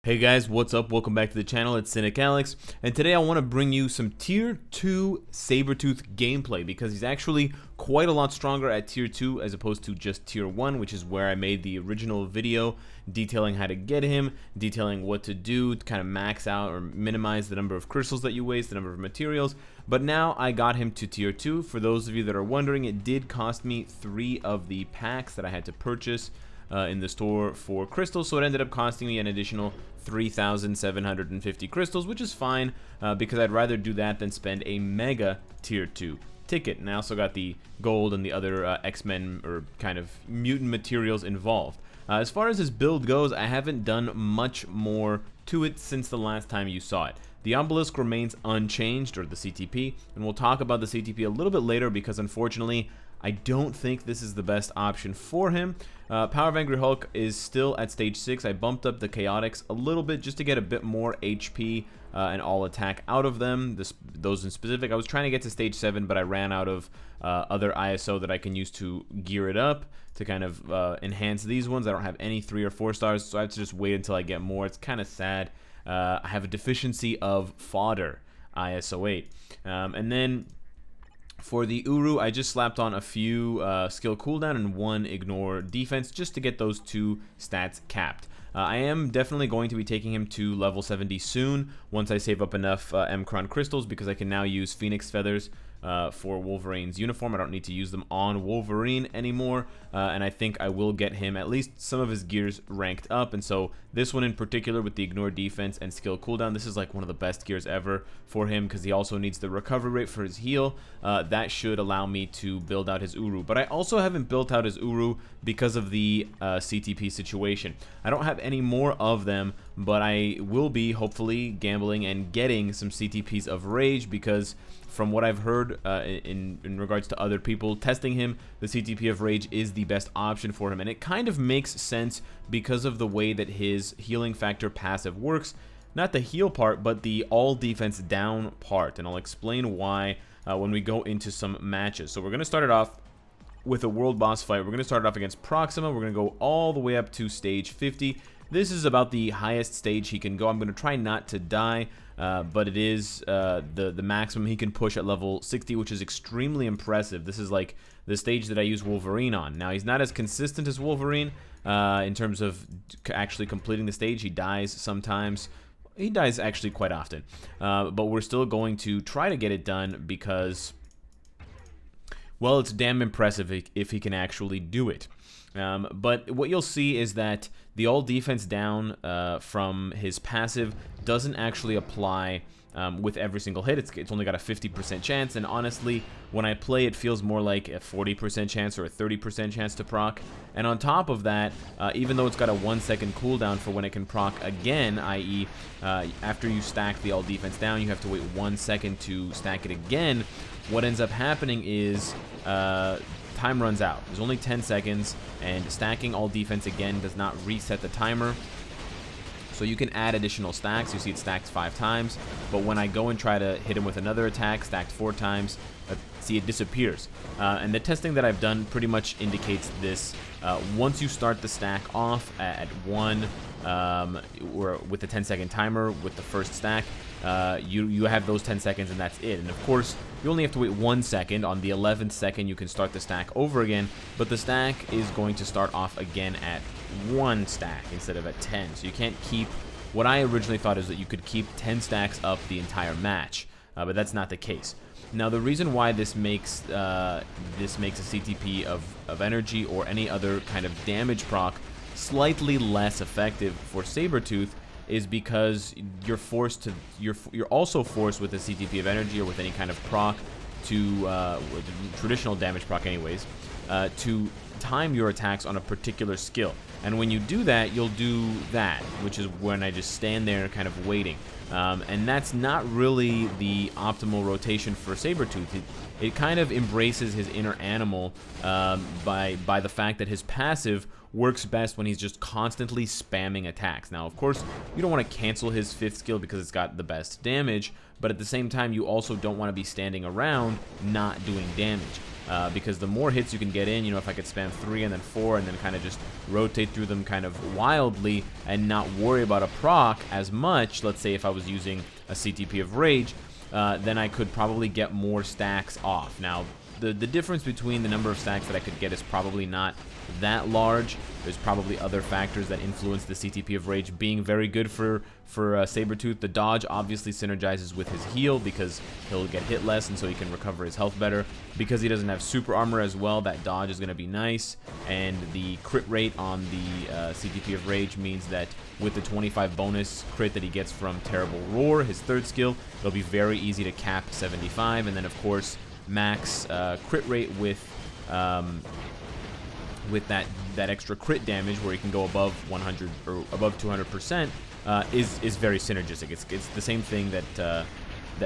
Hey guys, what's up? Welcome back to the channel. It's Cynicalex, and today I want to bring you some Tier 2 Sabertooth gameplay because he's actually quite a lot stronger at Tier 2 as opposed to just Tier 1, which is where I made the original video detailing how to get him, detailing what to do to kind of max out or minimize the number of crystals that you waste, the number of materials. But now I got him to Tier 2. For those of you that are wondering, it did cost me 3 of the packs that I had to purchase in the store for crystals, so it ended up costing me an additional 3,750 crystals, which is fine because I'd rather do that than spend a mega tier 2 ticket. And I also got the gold and the other X-Men or kind of mutant materials involved. As far as his build goes, I haven't done much more to it since the last time you saw it. The obelisk remains unchanged, or the CTP, and we'll talk about the CTP a little bit later because unfortunately I don't think this is the best option for him. Power of Angry Hulk is still at stage 6. I bumped up the Chaotix a little bit just to get a bit more HP and all attack out of them. Those in specific. I was trying to get to stage 7, but I ran out of other ISO that I can use to gear it up to kind of enhance these ones. I don't have any 3 or 4 stars, so I have to just wait until I get more. It's kind of sad. I have a deficiency of fodder, ISO 8. And then for the Uru, I just slapped on a few skill cooldown and 1 ignore defense just to get those 2 stats capped. I am definitely going to be taking him to level 70 soon once I save up enough Mcron crystals because I can now use Phoenix Feathers for Wolverine's uniform. I don't need to use them on Wolverine anymore, and I think I will get him at least some of his gears ranked up. And so this one in particular with the ignore defense and skill cooldown, this is like one of the best gears ever for him because he also needs the recovery rate for his heal. That should allow me to build out his Uru, but I also haven't built out his Uru because of the CTP situation. I don't have any more of them, but I will be hopefully gambling and getting some CTPs of Rage because from what I've heard in regards to other people testing him, the CTP of Rage is the best option for him, and it kind of makes sense because of the way that his healing factor passive works. Not the heal part, but the all defense down part, and I'll explain why when we go into some matches. So we're going to start it off with a world boss fight. We're going to start it off against Proxima. We're going to go all the way up to stage 50. This is about the highest stage he can go. I'm going to try not to die, but it is the maximum he can push at level 60, which is extremely impressive. This is like the stage that I use Wolverine on. Now, he's not as consistent as Wolverine in terms of actually completing the stage. He dies sometimes. He dies actually quite often, but we're still going to try to get it done because, well, it's damn impressive if he can actually do it. But what you'll see is that the all defense down from his passive doesn't actually apply with every single hit. It's only got a 50% chance, and honestly, when I play, it feels more like a 40% chance or a 30% chance to proc. And on top of that, even though it's got a 1-second cooldown for when it can proc again, i.e. After you stack the all defense down, you have to wait 1 second to stack it again. What ends up happening is time runs out. There's only 10 seconds, and stacking all defense again does not reset the timer. So you can add additional stacks. You see it stacks 5 times, but when I go and try to hit him with another attack, stacked 4 times, see, it disappears. And the testing that I've done pretty much indicates this. Once you start the stack off at 1, or with the 10-second timer with the first stack, you have those 10 seconds and that's it. And of course, you only have to wait 1 second. On the 11th second, you can start the stack over again, but the stack is going to start off again at 1 stack instead of at 10. So you can't keep, what I originally thought is that you could keep 10 stacks up the entire match, but that's not the case. Now, the reason why this makes a CTP of energy or any other kind of damage proc slightly less effective for Sabertooth is because you're also forced with a CTP of energy or with any kind of proc to with traditional damage proc anyways to time your attacks on a particular skill. And when you do that, you'll do that, which is when I just stand there kind of waiting. And that's not really the optimal rotation for Sabertooth. It kind of embraces his inner animal by the fact that his passive works best when he's just constantly spamming attacks. Now, of course, you don't want to cancel his 5th skill because it's got the best damage, but at the same time, you also don't want to be standing around not doing damage. Because the more hits you can get in, you know, if I could spam 3 and then 4 and then kind of just rotate through them kind of wildly and not worry about a proc as much, let's say if I was using a CTP of Rage, then I could probably get more stacks off. Now, the difference between the number of stacks that I could get is probably not that large. There's probably other factors that influence the CTP of Rage being very good for Sabretooth. The dodge obviously synergizes with his heal because he'll get hit less and so he can recover his health better. Because he doesn't have super armor as well, that dodge is going to be nice. And the crit rate on the CTP of Rage means that with the 25 bonus crit that he gets from Terrible Roar, his 3rd skill, it'll be very easy to cap 75. And then, of course, max crit rate with that extra crit damage where he can go above 100 or above 200% is very synergistic. It's the same thing that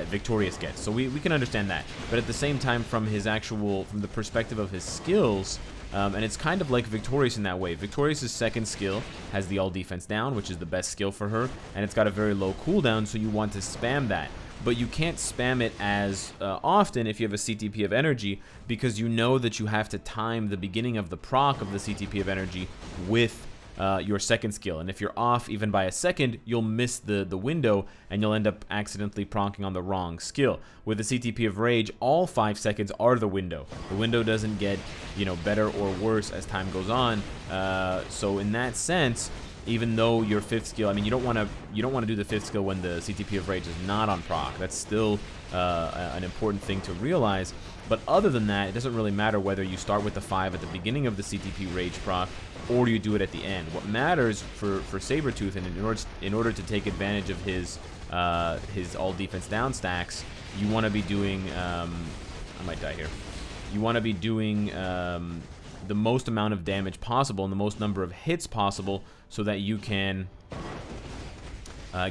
Victorious gets, so we can understand that. But at the same time, from the perspective of his skills, and it's kind of like Victorious in that way. Victorious's 2nd skill has the all defense down, which is the best skill for her, and it's got a very low cooldown, so you want to spam that. But you can't spam it as often if you have a CTP of energy, because you know that you have to time the beginning of the proc of the CTP of energy with your 2nd skill. And if you're off even by a second, you'll miss the window and you'll end up accidentally proccing on the wrong skill. With the CTP of Rage, all 5 seconds are the window. The window doesn't get, you know, better or worse as time goes on. So in that sense, even though your 5th skill, I mean, you don't want to do the 5th skill when the CTP of Rage is not on proc. That's still an important thing to realize. But other than that, it doesn't really matter whether you start with the 5 at the beginning of the CTP Rage proc or you do it at the end. What matters for Sabretooth, and in order to take advantage of his all defense down stacks, you want to be doing I might die here. You want to be doing the most amount of damage possible and the most number of hits possible, so that you can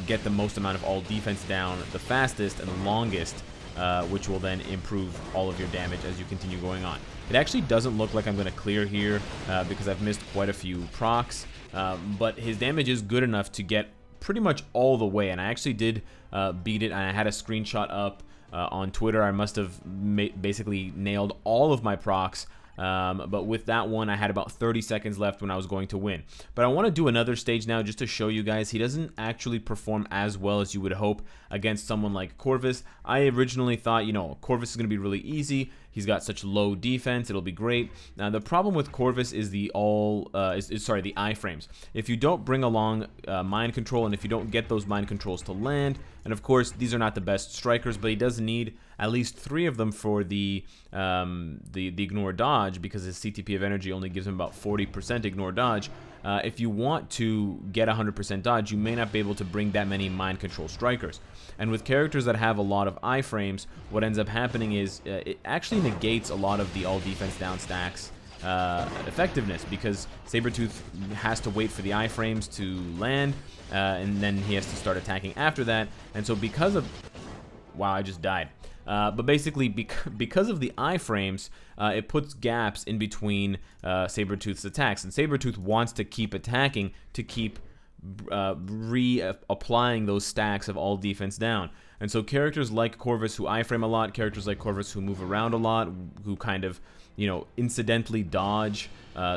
get the most amount of all defense down the fastest and the longest, which will then improve all of your damage as you continue going on. It actually doesn't look like I'm going to clear here because I've missed quite a few procs, but his damage is good enough to get pretty much all the way, and I actually did beat it, and I had a screenshot up on Twitter. I must have basically nailed all of my procs. But with that one, I had about 30 seconds left when I was going to win. But I want to do another stage now just to show you guys he doesn't actually perform as well as you would hope against someone like Corvus. I originally thought, you know, Corvus is going to be really easy. He's got such low defense, it'll be great. Now the problem with Corvus is the iframes. If you don't bring along mind control, and if you don't get those mind controls to land, and of course these are not the best strikers, but he does need at least 3 of them for the ignore dodge, because his CTP of energy only gives him about 40% ignore dodge. If you want to get 100% dodge, you may not be able to bring that many mind control strikers. And with characters that have a lot of iframes, what ends up happening is it actually negates a lot of the all defense down stacks effectiveness, because Sabretooth has to wait for the iframes to land, and then he has to start attacking after that. And so because of... Wow, I just died. But basically, because of the iframes, it puts gaps in between Sabretooth's attacks. And Sabretooth wants to keep attacking to keep reapplying those stacks of all defense down. And so characters like Corvus, who iframe a lot, characters like Corvus who move around a lot, who kind of, you know, incidentally dodge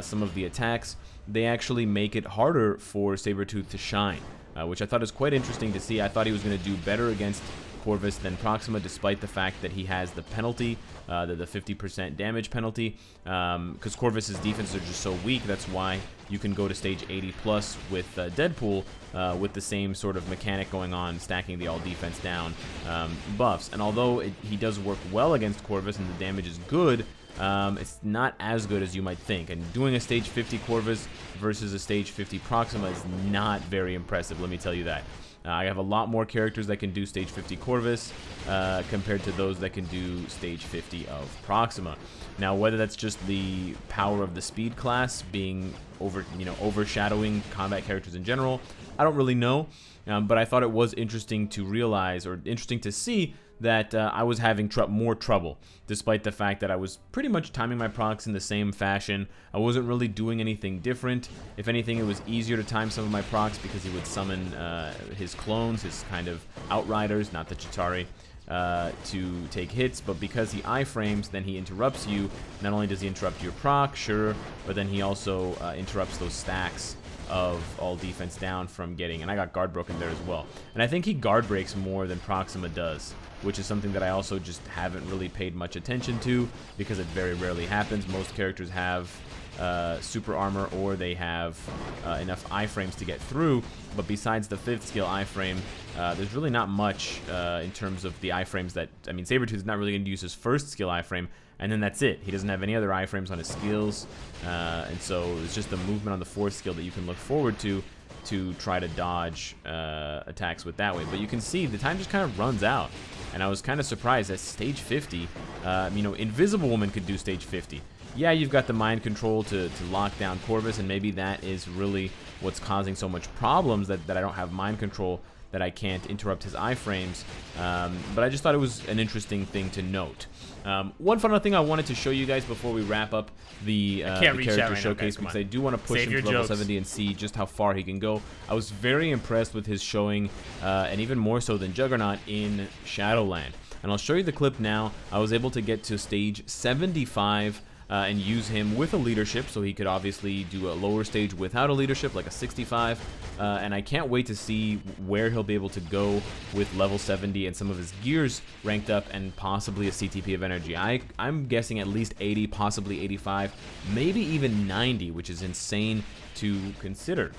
some of the attacks, they actually make it harder for Sabretooth to shine, which I thought is quite interesting to see. I thought he was going to do better against Corvus than Proxima, despite the fact that he has the penalty, the 50% damage penalty, because Corvus's defenses are just so weak. That's why you can go to stage 80 plus with Deadpool with the same sort of mechanic going on, stacking the all defense down buffs. And although he does work well against Corvus and the damage is good, it's not as good as you might think. And doing a stage 50 Corvus versus a stage 50 Proxima is not very impressive, let me tell you that. I have a lot more characters that can do stage 50 Corvus compared to those that can do stage 50 of Proxima. Now, whether that's just the power of the speed class being overshadowing combat characters in general, I don't really know. But I thought it was interesting to realize, or interesting to see, that I was having more trouble, despite the fact that I was pretty much timing my procs in the same fashion. I wasn't really doing anything different. If anything, it was easier to time some of my procs because he would summon his clones, his kind of outriders, not the Chitauri, to take hits, but because he iframes, then he interrupts you. Not only does he interrupt your proc, sure, but then he also interrupts those stacks of all defense down from getting, and I got guard broken there as well. And I think he guard breaks more than Proxima does, which is something that I also just haven't really paid much attention to because it very rarely happens. Most characters have super armor, or they have enough iframes to get through, but besides the 5th skill iframe, there's really not much in terms of the iframes that, I mean, Sabertooth is not really going to use his 1st skill iframe, and then that's it. He doesn't have any other iframes on his skills, and so it's just the movement on the 4th skill that you can look forward to try to dodge attacks with that way. But you can see the time just kind of runs out, and I was kind of surprised at stage 50. You know, Invisible Woman could do stage 50. Yeah, you've got the mind control to lock down Corvus, and maybe that is really what's causing so much problems, that I don't have mind control, that I can't interrupt his iframes. But I just thought it was an interesting thing to note. One final thing I wanted to show you guys before we wrap up the character showcase, because I do want to push him to level 70 and see just how far he can go. I was very impressed with his showing, and even more so than Juggernaut in Shadowland. And I'll show you the clip now. I was able to get to stage 75 and use him with a leadership, so he could obviously do a lower stage without a leadership, like a 65, and I can't wait to see where he'll be able to go with level 70 and some of his gears ranked up, and possibly a CTP of energy. I'm guessing at least 80, possibly 85, maybe even 90, which is insane to consider.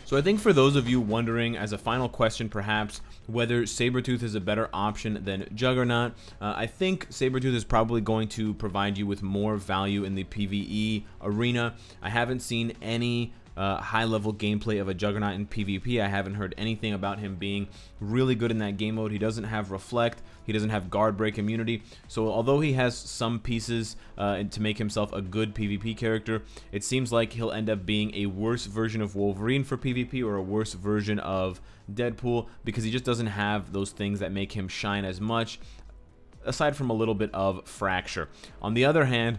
So I think for those of you wondering, as a final question perhaps, whether Sabertooth is a better option than Juggernaut, I think Sabertooth is probably going to provide you with more value in the PvE arena. I haven't seen any high-level gameplay of a Juggernaut in PvP. I haven't heard anything about him being really good in that game mode. He doesn't have Reflect. He doesn't have Guard Break immunity. So although he has some pieces to make himself a good PvP character, it seems like he'll end up being a worse version of Wolverine for PvP, or a worse version of Deadpool, because he just doesn't have those things that make him shine as much, aside from a little bit of Fracture. On the other hand,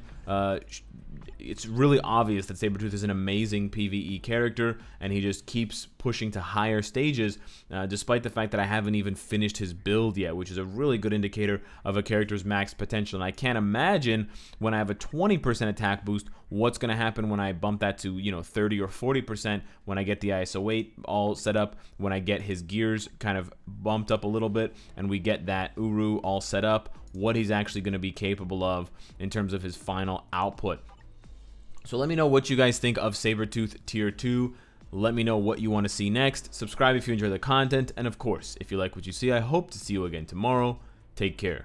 it's really obvious that Sabertooth is an amazing PvE character, and he just keeps pushing to higher stages, despite the fact that I haven't even finished his build yet, which is a really good indicator of a character's max potential. And I can't imagine, when I have a 20% attack boost, what's going to happen when I bump that to, you know, 30 or 40%, when I get the ISO 8 all set up, when I get his gears kind of bumped up a little bit, and we get that Uru all set up, what he's actually going to be capable of in terms of his final output. So let me know what you guys think of Sabertooth Tier 2. Let me know what you want to see next. Subscribe if you enjoy the content. And of course, if you like what you see, I hope to see you again tomorrow. Take care.